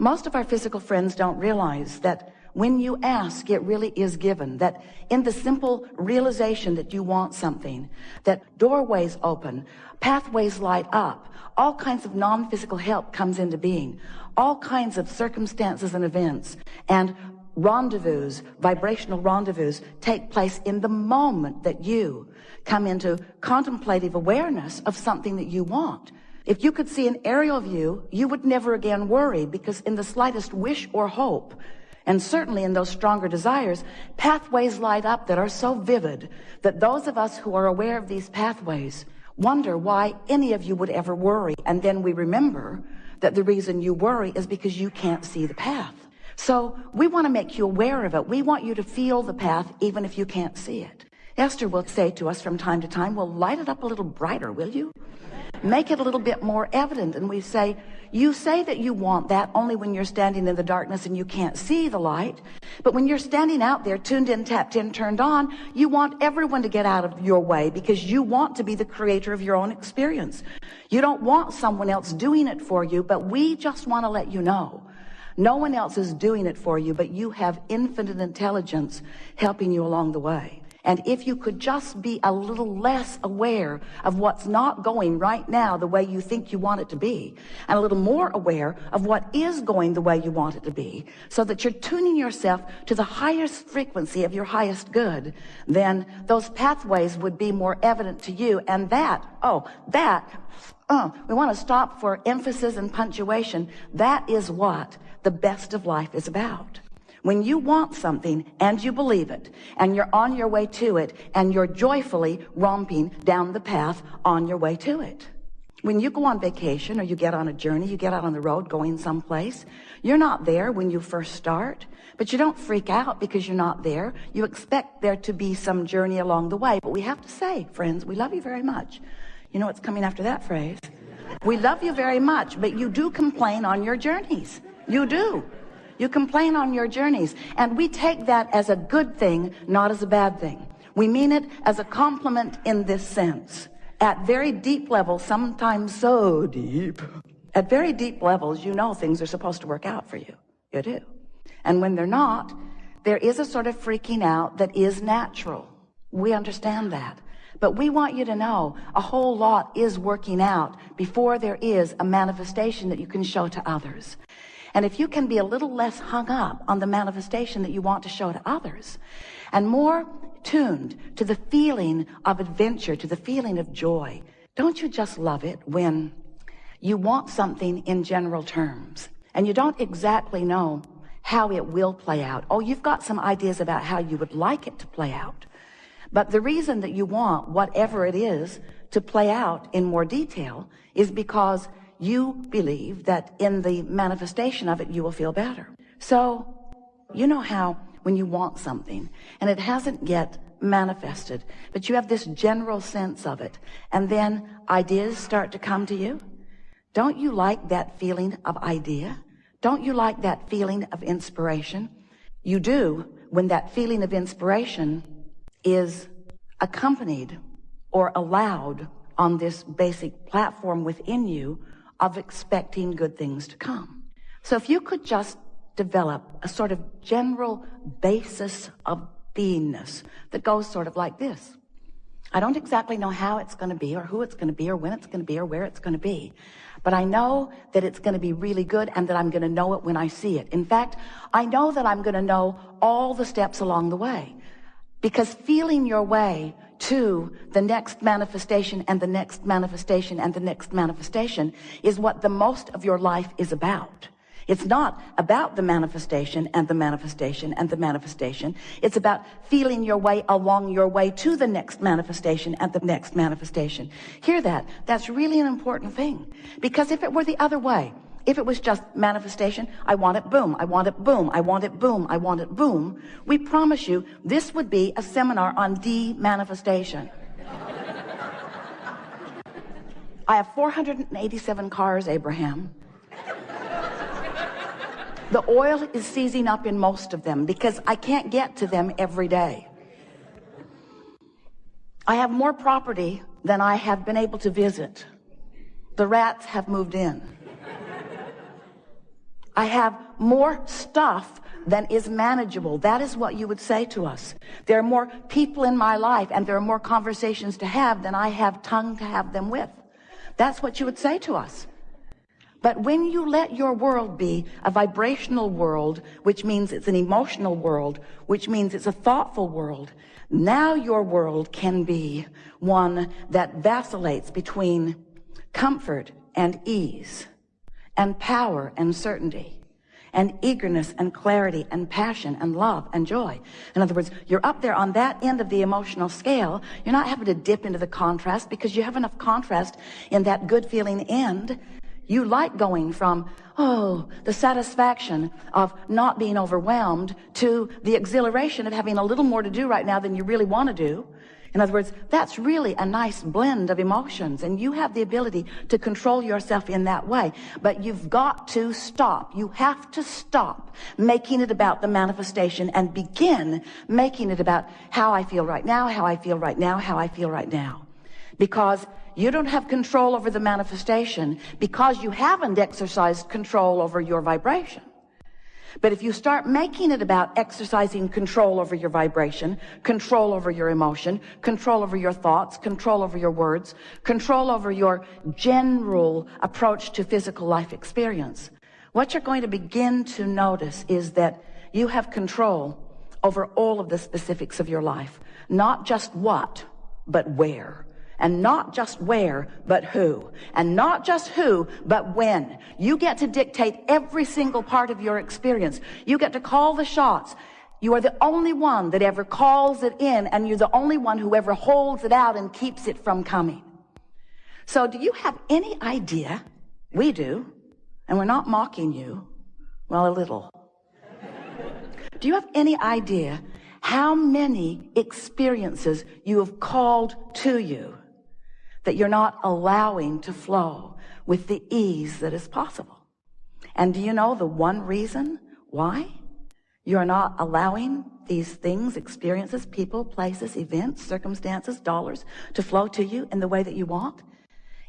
Most of our physical friends don't realize that when you ask, it really is given. That in the simple realization that you want something, that doorways open, pathways light up, all kinds of non-physical help comes into being, all kinds of circumstances and events and rendezvous, vibrational rendezvous, take place in the moment that you come into contemplative awareness of something that you want. If you could see an aerial view, you would never again worry, because in the slightest wish or hope, and certainly in those stronger desires, pathways light up that are so vivid that those of us who are aware of these pathways wonder why any of you would ever worry. And then we remember that the reason you worry is because you can't see the path. So we want to make you aware of it. We want you to feel the path even if you can't see it. Esther will say to us from time to time, well, light it up a little brighter, will you? Make it a little bit more evident. And we say, you say that you want that only when you're standing in the darkness and you can't see the light. But when you're standing out there, tuned in, tapped in, turned on, you want everyone to get out of your way because you want to be the creator of your own experience. You don't want someone else doing it for you, but we just want to let you know. No one else is doing it for you, but you have infinite intelligence helping you along the way. And if you could just be a little less aware of what's not going right now the way you think you want it to be, and a little more aware of what is going the way you want it to be, so that you're tuning yourself to the highest frequency of your highest good, then those pathways would be more evident to you. And we want to stop for emphasis and punctuation. That is what the best of life is about. When you want something and you believe it and you're on your way to it and you're joyfully romping down the path on your way to it. When you go on vacation or you get on a journey, you get out on the road going someplace, you're not there when you first start, but you don't freak out because you're not there. You expect there to be some journey along the way. But we have to say, friends, we love you very much. You know what's coming after that phrase? We love you very much, but you do complain on your journeys. You do. You complain on your journeys, and we take that as a good thing, not as a bad thing. We mean it as a compliment in this sense. At very deep levels, sometimes so deep, at very deep levels, you know things are supposed to work out for you. You do. And when they're not, there is a sort of freaking out that is natural. We understand that. But we want you to know a whole lot is working out before there is a manifestation that you can show to others. And if you can be a little less hung up on the manifestation that you want to show to others and more tuned to the feeling of adventure, to the feeling of joy, don't you just love it when you want something in general terms and you don't exactly know how it will play out? Oh, you've got some ideas about how you would like it to play out. But the reason that you want whatever it is to play out in more detail is because you believe that in the manifestation of it, you will feel better. So, you know how when you want something and it hasn't yet manifested, but you have this general sense of it, and then ideas start to come to you? Don't you like that feeling of idea? Don't you like that feeling of inspiration? You do when that feeling of inspiration is accompanied or allowed on this basic platform within you of expecting good things to come. So if you could just develop a sort of general basis of beingness that goes sort of like this. I don't exactly know how it's going to be or who it's going to be or when it's going to be or where it's going to be, but I know that it's going to be really good and that I'm going to know it when I see it. In fact, I know that I'm going to know all the steps along the way, because feeling your way to the next manifestation and the next manifestation and the next manifestation is what the most of your life is about. It's not about the manifestation and the manifestation and the manifestation. It's about feeling your way along your way to the next manifestation and the next manifestation. Hear that? That's really an important thing. Because if it were the other way, if it was just manifestation, I want it, boom, I want it, boom, I want it, boom, I want it, boom, we promise you this would be a seminar on de-manifestation. I have 487 cars, Abraham. The oil is seizing up in most of them because I can't get to them every day. I have more property than I have been able to visit. The rats have moved in. I have more stuff than is manageable. That is what you would say to us. There are more people in my life and there are more conversations to have than I have tongue to have them with. That's what you would say to us. But when you let your world be a vibrational world, which means it's an emotional world, which means it's a thoughtful world, now your world can be one that vacillates between comfort and ease, and power and certainty, and eagerness and clarity and passion and love and joy. In other words, you're up there on that end of the emotional scale. You're not having to dip into the contrast because you have enough contrast in that good feeling end. You like going from, the satisfaction of not being overwhelmed to the exhilaration of having a little more to do right now than you really want to do. In other words, that's really a nice blend of emotions, and you have the ability to control yourself in that way. But you've got to stop. You have to stop making it about the manifestation and begin making it about how I feel right now, how I feel right now, how I feel right now. Because you don't have control over the manifestation because you haven't exercised control over your vibration. But if you start making it about exercising control over your vibration, control over your emotion, control over your thoughts, control over your words, control over your general approach to physical life experience, what you're going to begin to notice is that you have control over all of the specifics of your life. Not just what, but where. And not just where, but who. And not just who, but when. You get to dictate every single part of your experience. You get to call the shots. You are the only one that ever calls it in, and you're the only one who ever holds it out and keeps it from coming. So do you have any idea? We do. And we're not mocking you. Well, a little. Do you have any idea how many experiences you have called to you that you're not allowing to flow with the ease that is possible? And do you know the one reason why you're not allowing these things, experiences, people, places, events, circumstances, dollars to flow to you in the way that you want?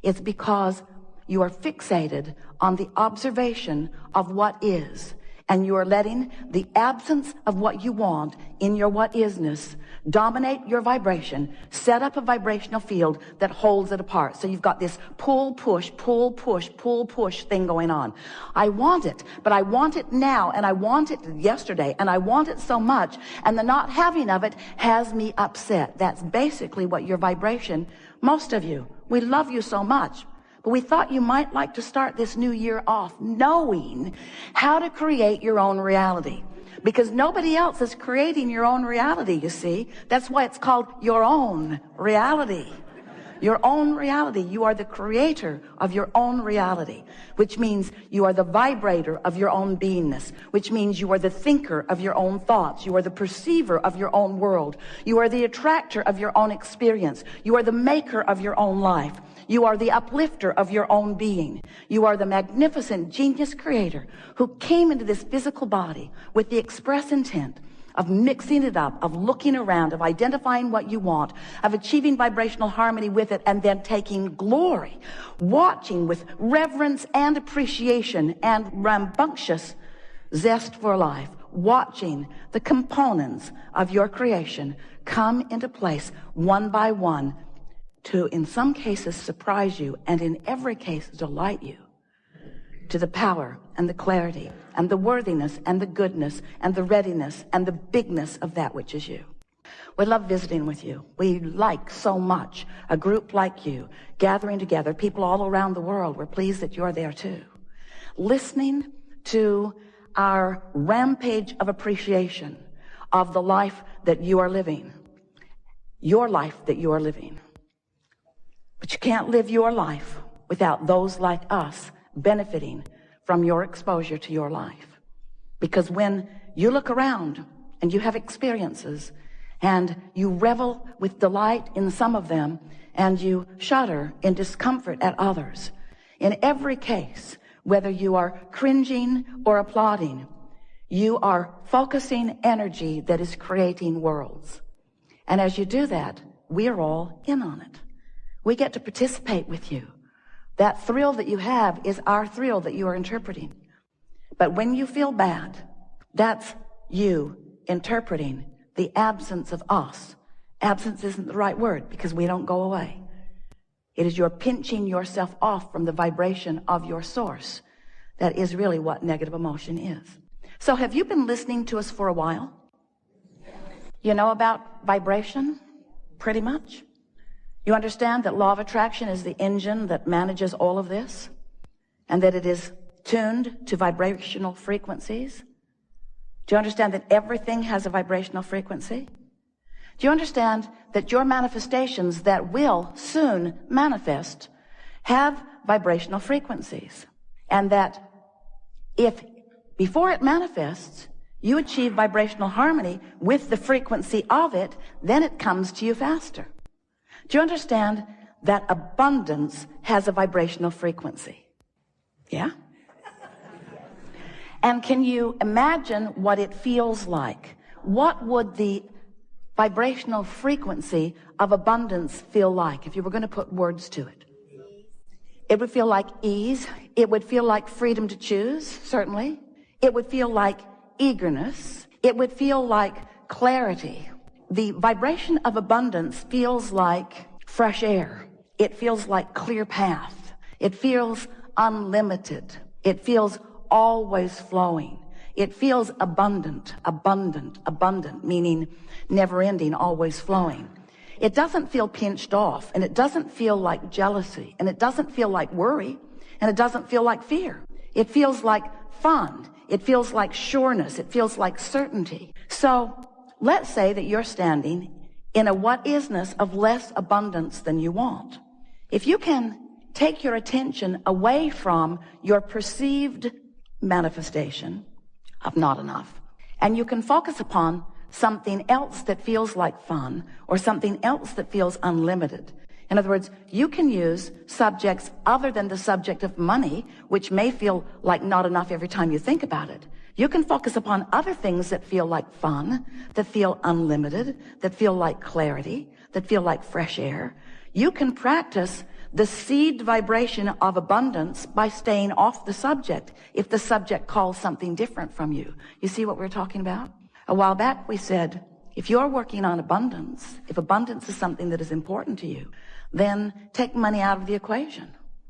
It's because you are fixated on the observation of what is, and you are letting the absence of what you want in your what isness dominate your vibration, set up a vibrational field that holds it apart. So you've got this pull, push, pull, push, pull, push thing going on. I want it, but I want it now, and I want it yesterday, and I want it so much, and the not having of it has me upset. That's basically what your vibration, most of you, we love you so much. But we thought you might like to start this new year off knowing how to create your own reality. Because nobody else is creating your own reality, you see. That's why it's called your own reality. Your own reality. You are the creator of your own reality, which means you are the vibrator of your own beingness, which means you are the thinker of your own thoughts. You are the perceiver of your own world. You are the attractor of your own experience. You are the maker of your own life. You are the uplifter of your own being. You are the magnificent genius creator who came into this physical body with the express intent of mixing it up, of looking around, of identifying what you want, of achieving vibrational harmony with it, and then taking glory, watching with reverence and appreciation and rambunctious zest for life, watching the components of your creation come into place one by one, to, in some cases, surprise you, and in every case, delight you to the power and the clarity and the worthiness and the goodness and the readiness and the bigness of that which is you. We love visiting with you. We like so much a group like you gathering together, people all around the world. We're pleased that you're there too. Listening to our rampage of appreciation of the life that you are living, your life that you are living. But you can't live your life without those like us benefiting from your exposure to your life. Because when you look around and you have experiences and you revel with delight in some of them and you shudder in discomfort at others, in every case, whether you are cringing or applauding, you are focusing energy that is creating worlds. And as you do that, we're all in on it. We get to participate with you. That thrill that you have is our thrill that you are interpreting. But when you feel bad, that's you interpreting the absence of us. Absence isn't the right word because we don't go away. It is your pinching yourself off from the vibration of your source. That is really what negative emotion is. So have you been listening to us for a while? You know about vibration? Pretty much. You understand that law of attraction is the engine that manages all of this, and that it is tuned to vibrational frequencies? Do you understand that everything has a vibrational frequency? Do you understand that your manifestations that will soon manifest have vibrational frequencies? And that if before it manifests, you achieve vibrational harmony with the frequency of it, then it comes to you faster. Do you understand that abundance has a vibrational frequency? Yeah? And can you imagine what it feels like? What would the vibrational frequency of abundance feel like if you were going to put words to it? It would feel like ease. It would feel like freedom to choose, certainly. It would feel like eagerness. It would feel like clarity. The vibration of abundance feels like fresh air. It feels like clear path. It feels unlimited. It feels always flowing. It feels abundant, abundant, abundant, meaning never ending, always flowing. It doesn't feel pinched off, and it doesn't feel like jealousy, and it doesn't feel like worry, and it doesn't feel like fear. It feels like fun. It feels like sureness. It feels like certainty. So let's say that you're standing in a what-isness of less abundance than you want. If you can take your attention away from your perceived manifestation of not enough, and you can focus upon something else that feels like fun, or something else that feels unlimited. In other words, you can use subjects other than the subject of money, which may feel like not enough every time you think about it. You can focus upon other things that feel like fun, that feel unlimited, that feel like clarity, that feel like fresh air. You can practice the seed vibration of abundance by staying off the subject if the subject calls something different from you. You see what we're talking about? A while back we said, if you're working on abundance, if abundance is something that is important to you, then take money out of the equation,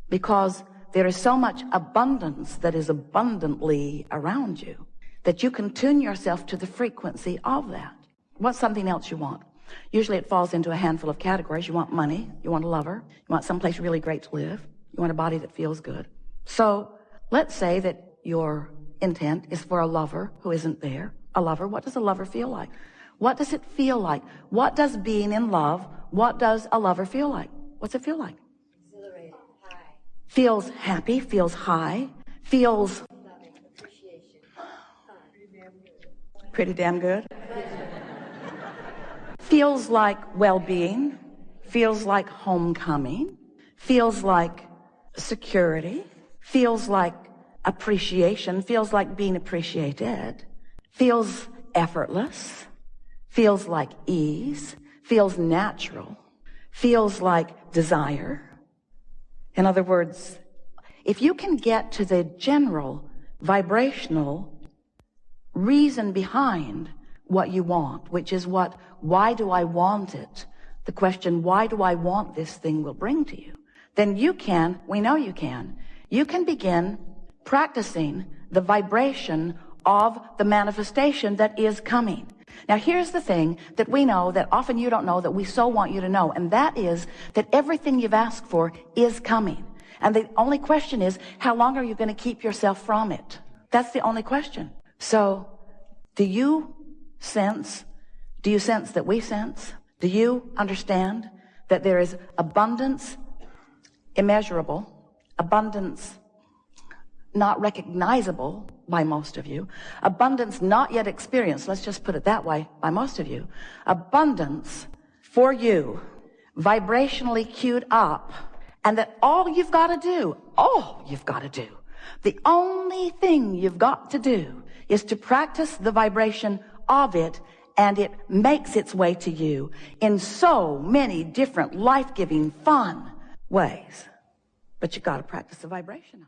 because there is so much abundance that is abundantly around you that you can tune yourself to the frequency of that. What's something else you want? Usually it falls into a handful of categories. You want money, you want a lover, you want someplace really great to live, you want a body that feels good. So let's say that your intent is for a lover who isn't there. A lover, what does a lover feel like? What does it feel like? What does being in love, what does a lover feel like? What's it feel like? Exhilarated, high. Feels happy, feels high, feels Loving, appreciation, pretty damn good. Feels like well-being, feels like homecoming, feels like security, feels like appreciation, feels like being appreciated, feels effortless, feels like ease, feels natural, feels like desire. In other words, if you can get to the general vibrational reason behind what you want, which is why do I want it? The question, why do I want this thing, will bring to you. Then we know you can begin practicing the vibration of the manifestation that is coming. Now here's the thing that we know that often you don't know, that we so want you to know, and that is that everything you've asked for is coming. And the only question is, how long are you going to keep yourself from it? That's the only question. So do you sense that we sense? Do you understand that there is abundance immeasurable, abundance not recognizable by most of you, abundance not yet experienced, let's just put it that way, by most of you, abundance for you, vibrationally queued up, and that all you've got to do, the only thing you've got to do is to practice the vibration of it, and it makes its way to you in so many different life-giving, fun ways. But you got to practice the vibration of it.